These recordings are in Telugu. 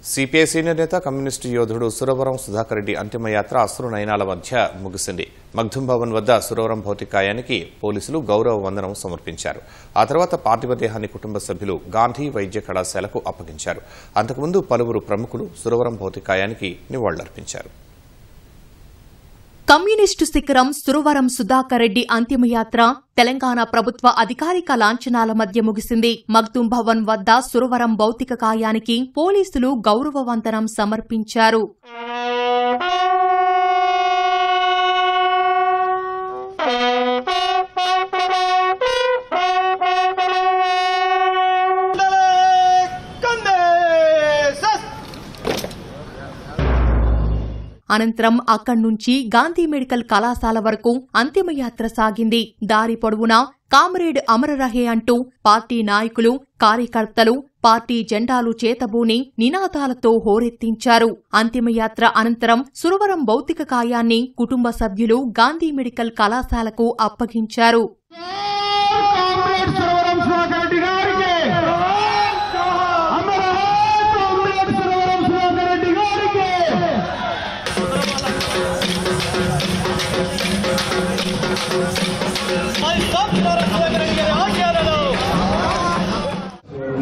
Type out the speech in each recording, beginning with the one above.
సిపిఐ సీనియర్ నేత కమ్యూనిస్టు యోధుడు సురవరం సుధాకర్ రెడ్డి అంతిమయాత్ర అశ్రు నయనాల మధ్య ముగిసింది. మగ్దుం భవన్ వద్ద సురవరం భౌతికాయానికి పోలీసులు గౌరవ వందనం సమర్పించారు. ఆ తర్వాత పార్థివ దేహాన్ని కుటుంబ సభ్యులు గాంధీ వైద్య కళాశాలకు అప్పగించారు. అంతకుముందు పలువురు ప్రముఖులు సురవరం భౌతికాయానికి నివాళులర్పించారు. కమ్యూనిస్టు శిఖరం సురవరం సుధాకర్ రెడ్డి అంతిమయాత్ర తెలంగాణ ప్రభుత్వ అధికారిక లాంఛనాల మధ్య ముగిసింది. మగ్దుం భవన్ వద్ద సురవరం భౌతిక కాయానికి పోలీసులు గౌరవ వందనం సమర్పించారు. అనంతరం అక్కడి నుంచి గాంధీ మెడికల్ కళాశాల వరకు అంతిమయాత్ర సాగింది. దారి పొడవునా కామ్రేడ్ అమర రహే అంటూ పార్టీ నాయకులు, కార్యకర్తలు పార్టీ జెండాలు చేతబూని నినాదాలతో హోరెత్తించారు. అంతిమయాత్ర అనంతరం సురవరం భౌతిక కాయాన్ని కుటుంబ సభ్యులు గాంధీ మెడికల్ కళాశాలకు అప్పగించారు.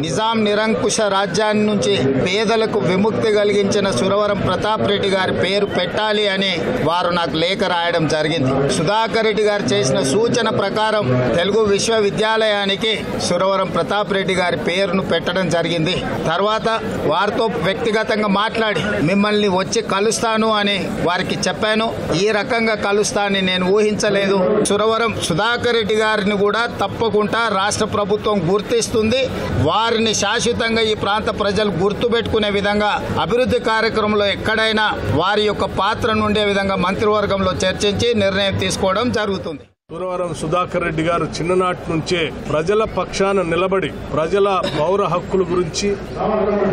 నిజాం నిరంకుశ రాజ్యాన్ని నుంచి పేదలకు విముక్తి కలిగించిన సురవరం ప్రతాప్ రెడ్డి గారి పేరు పెట్టాలి అని వారు నాకు లేఖ రాయడం జరిగింది. సుధాకర్ రెడ్డి గారు చేసిన సూచన ప్రకారం తెలుగు విశ్వవిద్యాలయానికి సురవరం ప్రతాప్ రెడ్డి గారి పేరును పెట్టడం జరిగింది. తర్వాత వారితో వ్యక్తిగతంగా మాట్లాడి మిమ్మల్ని వచ్చి కలుస్తాను అని వారికి చెప్పాను. ఈ రకంగా కలుస్తానని నేను ఊహించలేదు. సురవరం సుధాకర్ రెడ్డి గారిని కూడా తప్పకుండా రాష్ట్ర ప్రభుత్వం గుర్తిస్తుంది. వారిని శాశ్వతంగా ఈ ప్రాంత ప్రజలు గుర్తుపెట్టుకునే విధంగా అభివృద్ధి కార్యక్రమంలో ఎక్కడైనా వారి యొక్క పాత్రను ఉండే విధంగా మంత్రివర్గంలో చర్చించి నిర్ణయం తీసుకోవడం జరుగుతుంది. సురవరం సుధాకర్ రెడ్డి గారు చిన్ననాటి నుంచే ప్రజల పక్షాన నిలబడి ప్రజల పౌర హక్కుల గురించి,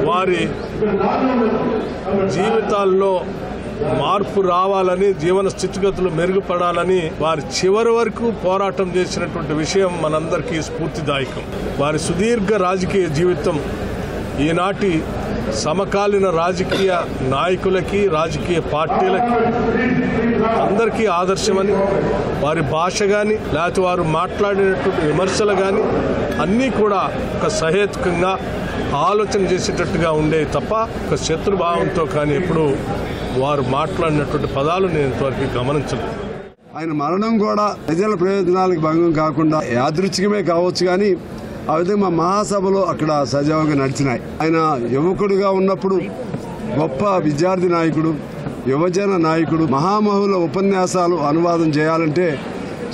వారి జీవితాల్లో మార్పు రావాలని, జీవన స్థితిగతులు మెరుగుపడాలని వారి చివరి వరకు పోరాటం చేసినటువంటి విషయం మనందరికీ స్ఫూర్తిదాయకం. వారి సుదీర్ఘ రాజకీయ జీవితం ఈనాటి సమకాలీన రాజకీయ నాయకులకి, రాజకీయ పార్టీలకి అందరికీ ఆదర్శమని, వారి భాష కానీ లేకపోతే వారు మాట్లాడినటువంటి విమర్శలు కానీ అన్నీ కూడా ఒక సహేతుకంగా ఆలోచన చేసేటట్టుగా ఉండేవి తప్ప ఒక శత్రుభావంతో కానీ ఎప్పుడు వారు మాట్లాడినటువంటి పదాలు నేను ఇంతవరకు గమనించలేదు. ఆయన మరణం కూడా ప్రజల ప్రయోజనాలకు భంగం కాకుండా యాదృచ్ఛికమే కావచ్చు, కానీ ఆ విధంగా మా మహాసభలో అక్కడ సజావుగా నడిచినాయి. ఆయన యువకుడిగా ఉన్నప్పుడు గొప్ప విద్యార్థి నాయకుడు, యువజన నాయకుడు. మహామహుల ఉపన్యాసాలు అనువాదం చేయాలంటే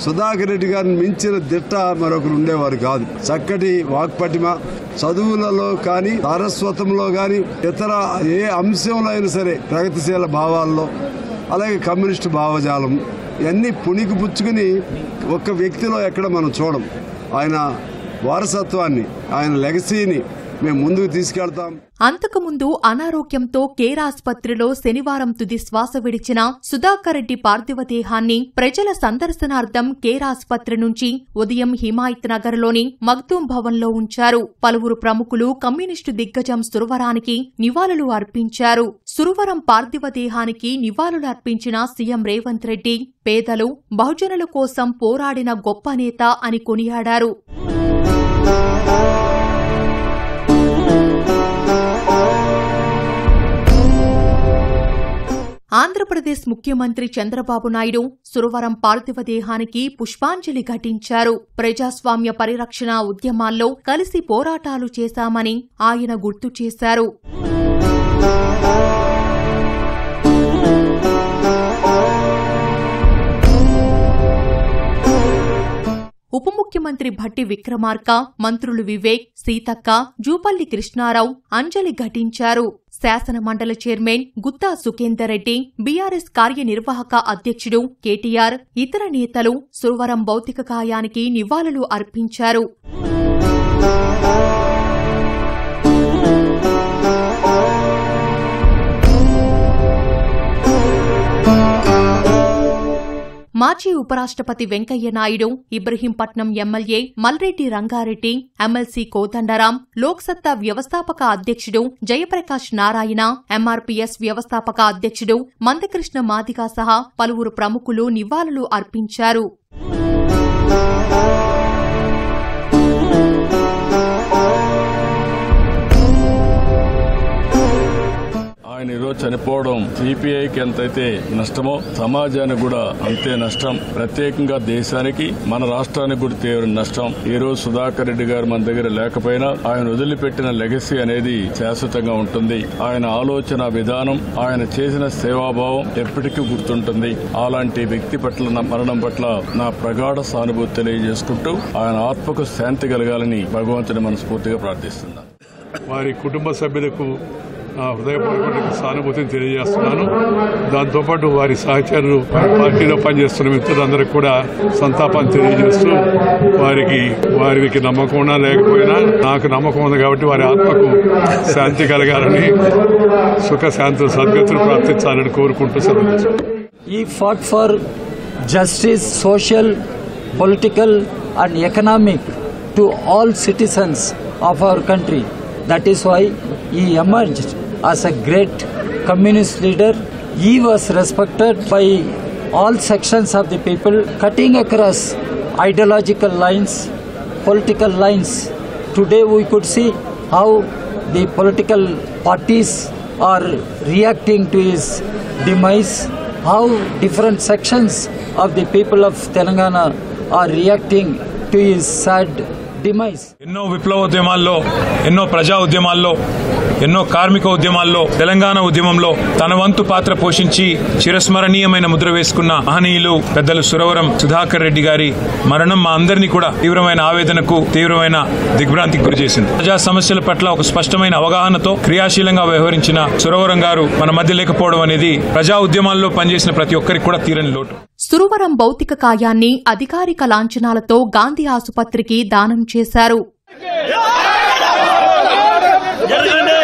సుధాకర్ రెడ్డి గారిని మించిన దిట్ట మరొకరు ఉండేవారు కాదు. చక్కటి వాక్పటిమ, చదువులలో కానీ సారస్వతంలో కానీ ఇతర ఏ అంశంలో అయినా సరే ప్రగతిశీల భావాల్లో, అలాగే కమ్యూనిస్టు భావజాలం ఇవన్నీ పుణికి పుచ్చుకుని ఒక్క వ్యక్తిలో ఎక్కడ మనం చూడం. ఆయన వారసత్వాన్ని, ఆయన లెగసీని మేము ముందుకు తీసుకెళ్తాం. అంతకుముందు అనారోగ్యంతో కేర్ ఆసుపత్రిలో శనివారం తుది శ్వాస విడిచిన సుధాకర్ రెడ్డి పార్థివ దేహాన్ని ప్రజల సందర్శనార్థం కేర్ ఆసుపత్రి నుంచి ఉదయం హిమాయత్ నగర్ లోని మగ్దుం భవన్ లో ఉంచారు. పలువురు ప్రముఖులు కమ్యూనిస్టు దిగ్గజం సురవరానికి నివాళులు అర్పించారు. సురవరం పార్థివ దేహానికి నివాళులు అర్పించిన సీఎం రేవంత్ రెడ్డి పేదలు, బహుజనుల కోసం పోరాడిన గొప్ప నేత అని కొనియాడారు. ఆంధ్రప్రదేశ్ ముఖ్యమంత్రి చంద్రబాబు నాయుడు సురవరం పార్థివ దేహానికి పుష్పాంజలి ఘటించారు. ప్రజాస్వామ్య పరిరక్షణ ఉద్యమాల్లో కలిసి పోరాటాలు చేశామని ఆయన గుర్తు చేశారు. ఉప ముఖ్యమంత్రి భట్టి విక్రమార్క, మంత్రులు వివేక్, సీతక్క, జూపల్లి కృష్ణారావు అంజలి ఘటించారు. శాసన మండలి చైర్మన్ గుత్తా సుఖేందర్ రెడ్డి, బీఆర్ఎస్ కార్యనిర్వాహక అధ్యక్షుడు కేటీఆర్, ఇతర నేతలు సురవరం భౌతిక కాయానికి నివాళులు అర్పించారు. మాజీ ఉపరాష్ట్రపతి వెంకయ్య నాయుడు, ఇబ్రహీంపట్నం ఎమ్మెల్యే మల్రెడ్డి రంగారెడ్డి, ఎమ్మెల్సీ కోదండరాం, లోక్సత్తా వ్యవస్థాపక అధ్యక్షుడు జయప్రకాష్ నారాయణ, ఎంఆర్పీఎస్ వ్యవస్థాపక అధ్యక్షుడు మందకృష్ణ మాదిగా సహా పలువురు ప్రముఖులు నివాళులు అర్పించారు. ఆయన ఈరోజు చనిపోవడం సిపిఐకి ఎంతైతే నష్టమో సమాజానికి కూడా అంతే నష్టం. ప్రత్యేకంగా దేశానికి, మన రాష్ట్రానికి కూడా తీవ్ర నష్టం. ఈ రోజు సుధాకర్ రెడ్డి గారు మన దగ్గర లేకపోయినా ఆయన వదిలిపెట్టిన లెగసీ అనేది శాశ్వతంగా ఉంటుంది. ఆయన ఆలోచన విధానం, ఆయన చేసిన సేవాభావం ఎప్పటికీ గుర్తుంటుంది. అలాంటి వ్యక్తి పట్ల మరణం పట్ల నా ప్రగాఢ సానుభూతి తెలియజేసుకుంటూ ఆయన ఆత్మకు శాంతి కలగాలని భగవంతుని మనస్ఫూర్తిగా ప్రార్థిస్తున్నాను. వారి కుటుంబ సభ్యులకు నా హృదయపూర్వక సానుభూతిని తెలియజేస్తున్నాను. దాంతోపాటు వారి సహచరులు, పార్టీలో పనిచేస్తున్న మిత్రులందరికీ కూడా సంతాపాన్ని తెలియజేస్తూ వారికి నమ్మకం ఉన్నా లేకపోయినా నాకు నమ్మకం ఉంది కాబట్టి వారి ఆత్మకు శాంతి కలగాలని, సుఖశాంతులు, సద్గతులు ప్రార్థించాలని కోరుకుంటూ సెలవు. He fought for justice, social, political and economic to all citizens of our country. That is why he emerged as a great communist leader. He was respected by all sections of the people, cutting across ideological lines, political lines. Today we could see how the political parties are reacting to his demise, how different sections of the people of Telangana are reacting to his sad demise. ఎన్నో విప్లవోద్యమాల్లో, ఎన్నో ప్రజా ఉద్యమాల్లో, ఎన్నో కార్మిక ఉద్యమాల్లో, తెలంగాణ ఉద్యమంలో తన వంతు పాత్ర పోషించి చిరస్మరణీయమైన ముద్ర వేసుకున్న మహనీయులు పెద్దలు సురవరం సుధాకర్ రెడ్డి గారి మరణం మా అందరినీ కూడా తీవ్రమైన ఆవేదనకు, తీవ్రమైన దిగ్భ్రాంతికి గురిచేసింది. ప్రజా సమస్యల పట్ల ఒక స్పష్టమైన అవగాహనతో క్రియాశీలంగా వ్యవహరించిన సురవరం గారు మన మధ్య లేకపోవడం అనేది ప్రజా ఉద్యమాల్లో పనిచేసిన ప్రతి ఒక్కరికి కూడా తీరని లోటు. సురవరం భౌతిక కాయాన్ని అధికారిక లాంఛనాలతో గాంధీ ఆసుపత్రికి దానం చేశారు. జరగండి.